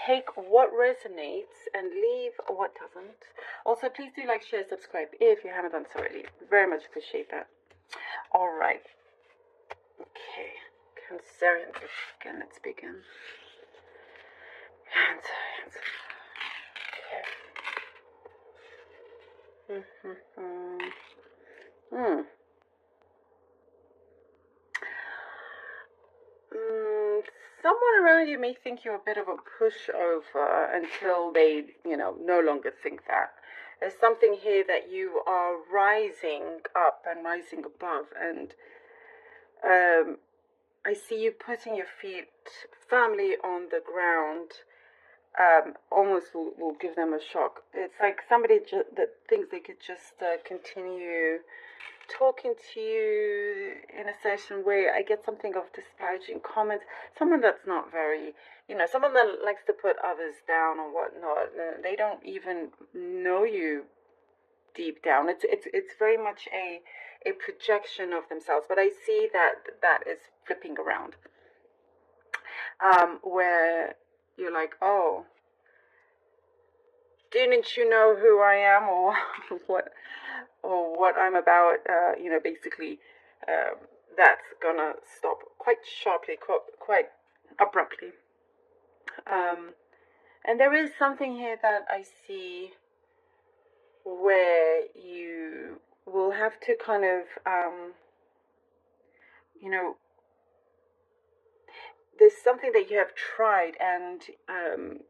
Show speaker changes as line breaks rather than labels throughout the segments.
take what resonates and leave what doesn't. Also, please do like, share, subscribe if you haven't done so already. Very much appreciate that. All right. Okay. Cancerian. Again, let's begin. Cancer. Okay. Someone around you may think you're a bit of a pushover until they, no longer think that. There's something here that you are rising up and rising above, and I see you putting your feet firmly on the ground. Almost will give them a shock. It's like somebody that thinks they could just continue talking to you in a certain way. I get something of disparaging comments. Someone that's not very, someone that likes to put others down or whatnot. They don't even know you deep down. It's very much a projection of themselves. But I see that is flipping around, where you're like, oh, didn't you know who I am or what I'm about? Basically, that's gonna stop quite sharply, quite abruptly. And there is something here that I see where you will have to kind of, there's something that you have tried and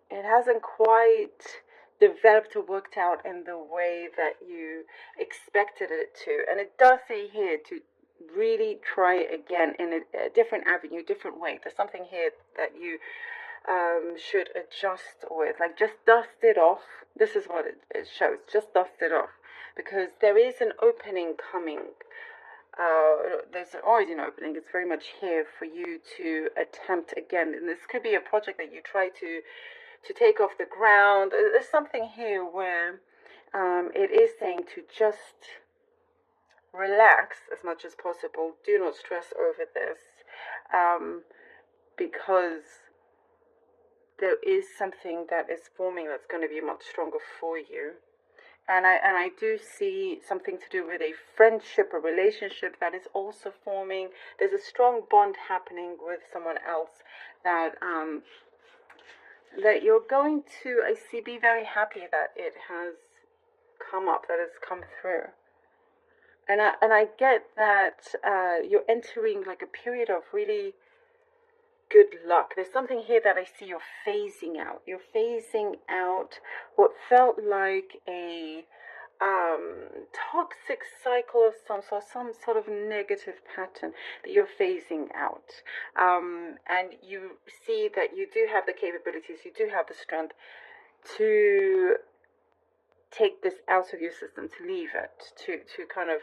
it hasn't quite developed or worked out in the way that you expected it to. And it does say here to really try again in a different avenue, different way. There's something here that you should adjust with. Like, just dust it off. This is what it shows. Just dust it off. Because there is an opening coming. There's already an opening. It's very much here for you to attempt again. And this could be a project that you try to take off the ground. There's something here where it is saying to just relax as much as possible. Do not stress over this, because there is something that is forming that's going to be much stronger for you. And I do see something to do with a friendship, a relationship that is also forming. There's a strong bond happening with someone else that that you're going to, I see, be very happy that it has come up, that it's come through. And I get that you're entering like a period of really good luck. There's something here that I see you're phasing out. You're phasing out what felt like a toxic cycle of some sort of negative pattern that you're phasing out. And you see that you do have the capabilities, you do have the strength to take this out of your system, to leave it, to kind of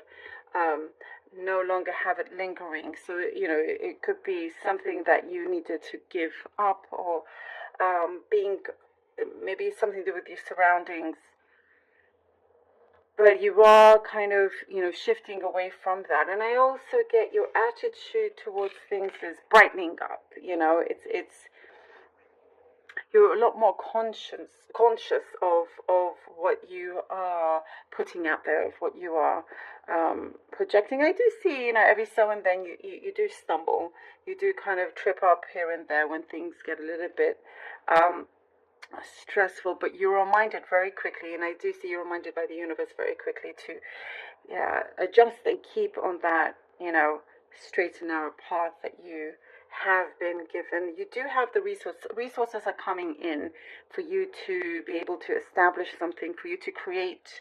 no longer have it lingering. So, it could be something that you needed to give up, or being maybe something to do with your surroundings. But you are kind of, shifting away from that. And I also get your attitude towards things is brightening up. It's you're a lot more conscious of what you are putting out there, of what you are projecting. I do see, every so and then you do stumble. You do kind of trip up here and there when things get a little bit stressful, but you're reminded very quickly, and I do see you're reminded by the universe very quickly to adjust and keep on that, straight and narrow path that you have been given. You do have the resources are coming in for you to be able to establish something, for you to create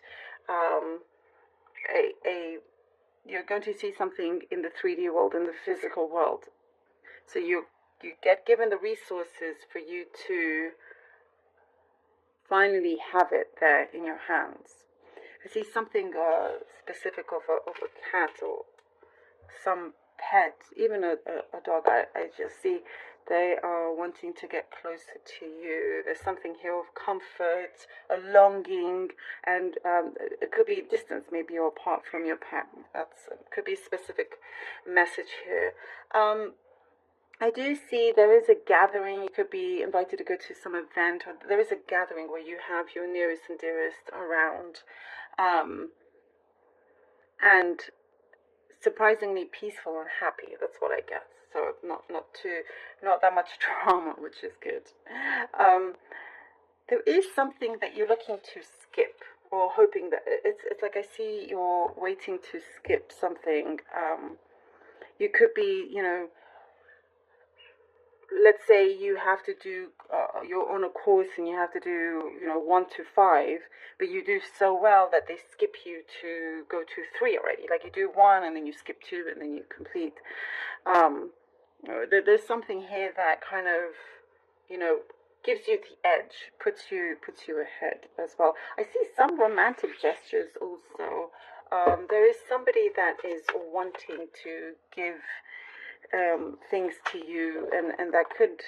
you're going to see something in the 3D world, in the physical world. So you get given the resources for you to finally have it there in your hands. I see something specific of a cat or some pet, even a dog. I just see they are wanting to get closer to you. There's something here of comfort, a longing, and it could be distance, maybe you're apart from your pet. Could be a specific message here. I do see there is a gathering. You could be invited to go to some event, or there is a gathering where you have your nearest and dearest around, um, and surprisingly peaceful and happy. That's what I get. So not that much drama, which is good. Um, there is something that you're looking to skip, or hoping that it's like I see you're waiting to skip something. You could be, let's say you have to do, you're on a course and you have to do, 1 to 5, but you do so well that they skip you to go to 3 already. Like you do 1 and then you skip 2 and then you complete. Um, there's something here that kind of, you know, gives you the edge, puts you ahead as well. I see some romantic gestures also. There is somebody that is wanting to give things to you, and that could,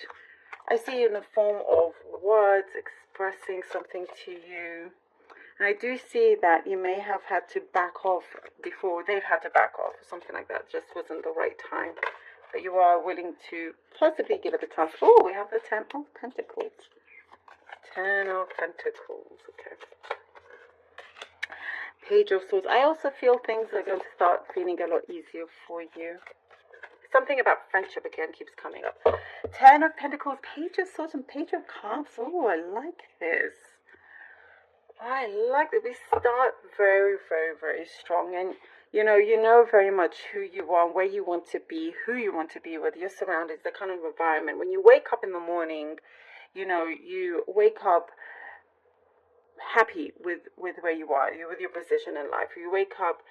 I see in the form of words expressing something to you. And I do see that you may have had to back off before, they've had to back off, or something like that. It just wasn't the right time. But you are willing to possibly give it a chance. Oh, we have the 10 of Pentacles. 10 of Pentacles, okay. Page of Swords. I also feel things are going to start feeling a lot easier for you. Something about friendship again keeps coming up. 10 of Pentacles, Page of Swords, and Page of Cups. Oh, I like this. I like that. We start very, very, very strong. And, you know very much who you are, where you want to be, who you want to be with, your surroundings, the kind of environment. When you wake up in the morning, you wake up happy with where you are, with your position in life. You wake up,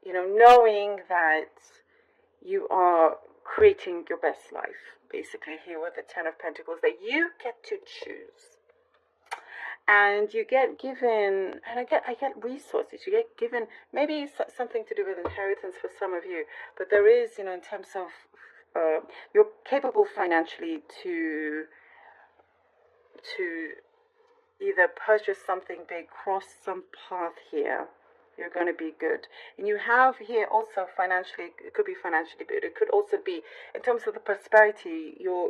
knowing that you are creating your best life, basically, here with the 10 of Pentacles, that you get to choose. And you get given, and I get resources. You get given maybe something to do with inheritance for some of you, but there is, in terms of you're capable financially to either purchase something big, cross some path here. You're going to be good. And you have here also financially, it could be financially, but it could also be in terms of the prosperity, your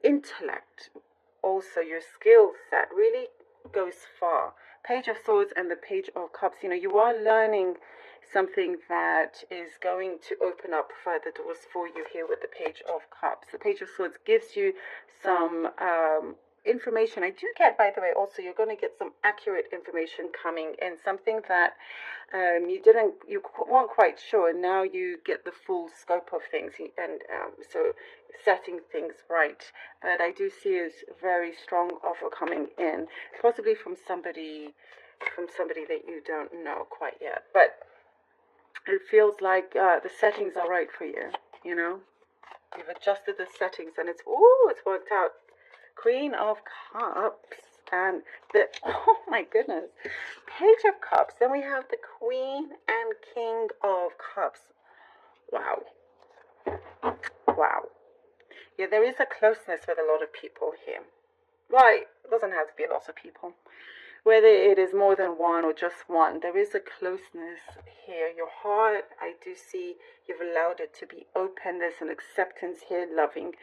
intellect, also your skill set really goes far. Page of Swords and the Page of Cups, you are learning something that is going to open up further doors for you here with the Page of Cups. The Page of Swords gives you some information. I do get, by the way, also you're going to get some accurate information coming in, something that you weren't quite sure, and now you get the full scope of things, and so setting things right. But I do see a very strong offer coming in, possibly from somebody that you don't know quite yet, but it feels like the settings are right for you. You've adjusted the settings, and it's worked out. Queen of Cups and oh my goodness, Page of Cups. Then we have the Queen and King of Cups. Wow. Yeah, there is a closeness with a lot of people here. Well, it doesn't have to be a lot of people. Whether it is more than one or just one, there is a closeness here. Your heart, I do see you've allowed it to be open. There's an acceptance here, loving,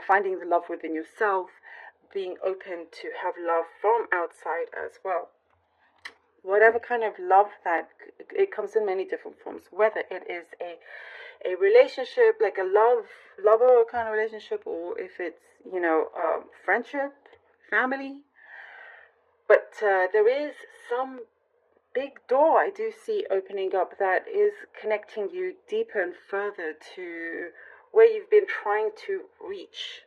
finding the love within yourself, being open to have love from outside as well. Whatever kind of love that, it comes in many different forms, whether it is a relationship, like a lover kind of relationship, or if it's, friendship, family. But there is some big door I do see opening up that is connecting you deeper and further to where you've been trying to reach.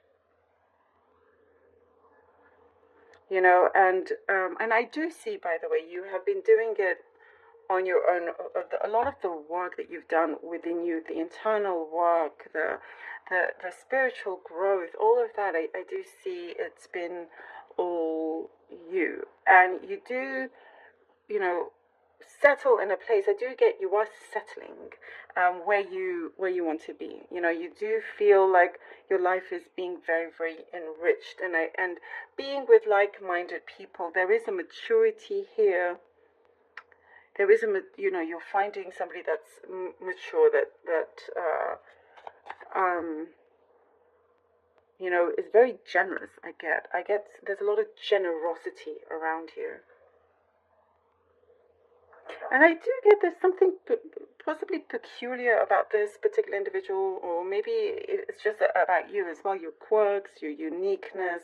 And I do see, by the way, you have been doing it on your own. A lot of the work that you've done within you, the internal work, the spiritual growth, all of that, I do see it's been all you. And you do, settle in a place. I do get you are settling where you want to be. You do feel like your life is being very, very enriched, and being with like-minded people. There is a maturity here. There is you're finding somebody that's mature, that is very generous. I get there's a lot of generosity around you. And I do get there's something possibly peculiar about this particular individual, or maybe it's just about you as well, your quirks, your uniqueness.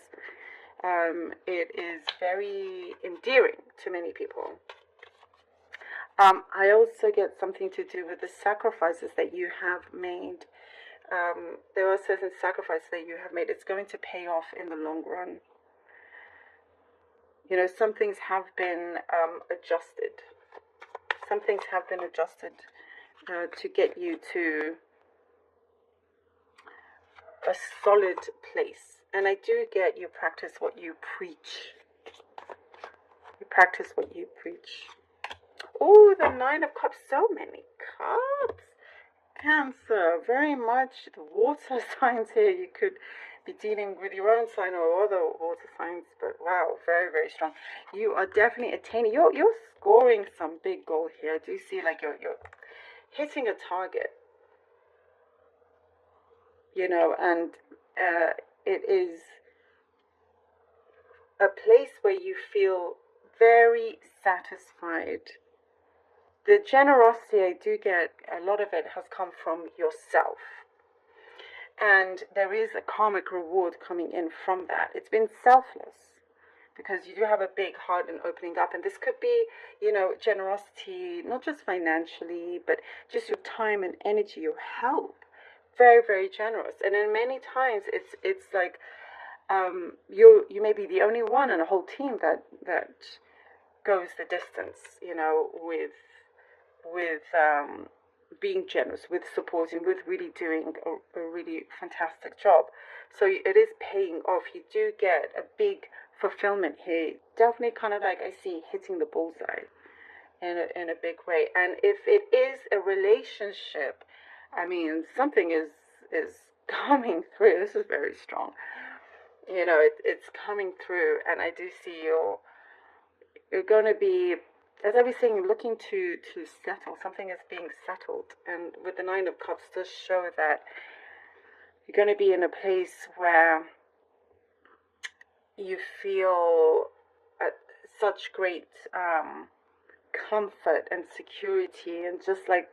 It is very endearing to many people. I also get something to do with the sacrifices that you have made. There are certain sacrifices that you have made. It's going to pay off in the long run. Some things have been adjusted. Some things have been adjusted to get you to a solid place. And I do get you practice what you preach. You practice what you preach. Oh, the Nine of Cups. So many cups. Cancer. Very much the water signs here. You could be dealing with your own sign or other water signs. But wow, very, very strong. You are definitely attaining. You're scoring some big goal here. I do see like you're hitting a target. And it is a place where you feel very satisfied. The generosity I do get, a lot of it has come from yourself. And there is a karmic reward coming in from that. It's been selfless because you do have a big heart and opening up. And this could be, generosity, not just financially, but just your time and energy, your help. Very, very generous. And then many times it's like you may be the only one in a whole team that goes the distance, with being generous, with supporting, with really doing a really fantastic job. So it is paying off. You do get a big fulfillment here. Definitely kind of like I see hitting the bullseye in a big way. And if it is a relationship, I mean, something is coming through. This is very strong. It's coming through, and I do see you're going to be, as I was saying, looking to settle. Something is being settled, and with the Nine of Cups does show that you're going to be in a place where you feel such great comfort and security, and just like,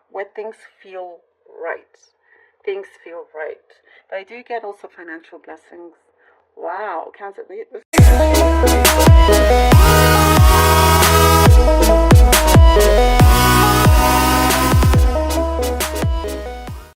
where things feel right. Things feel right. But I do get also financial blessings. Wow, Cancer.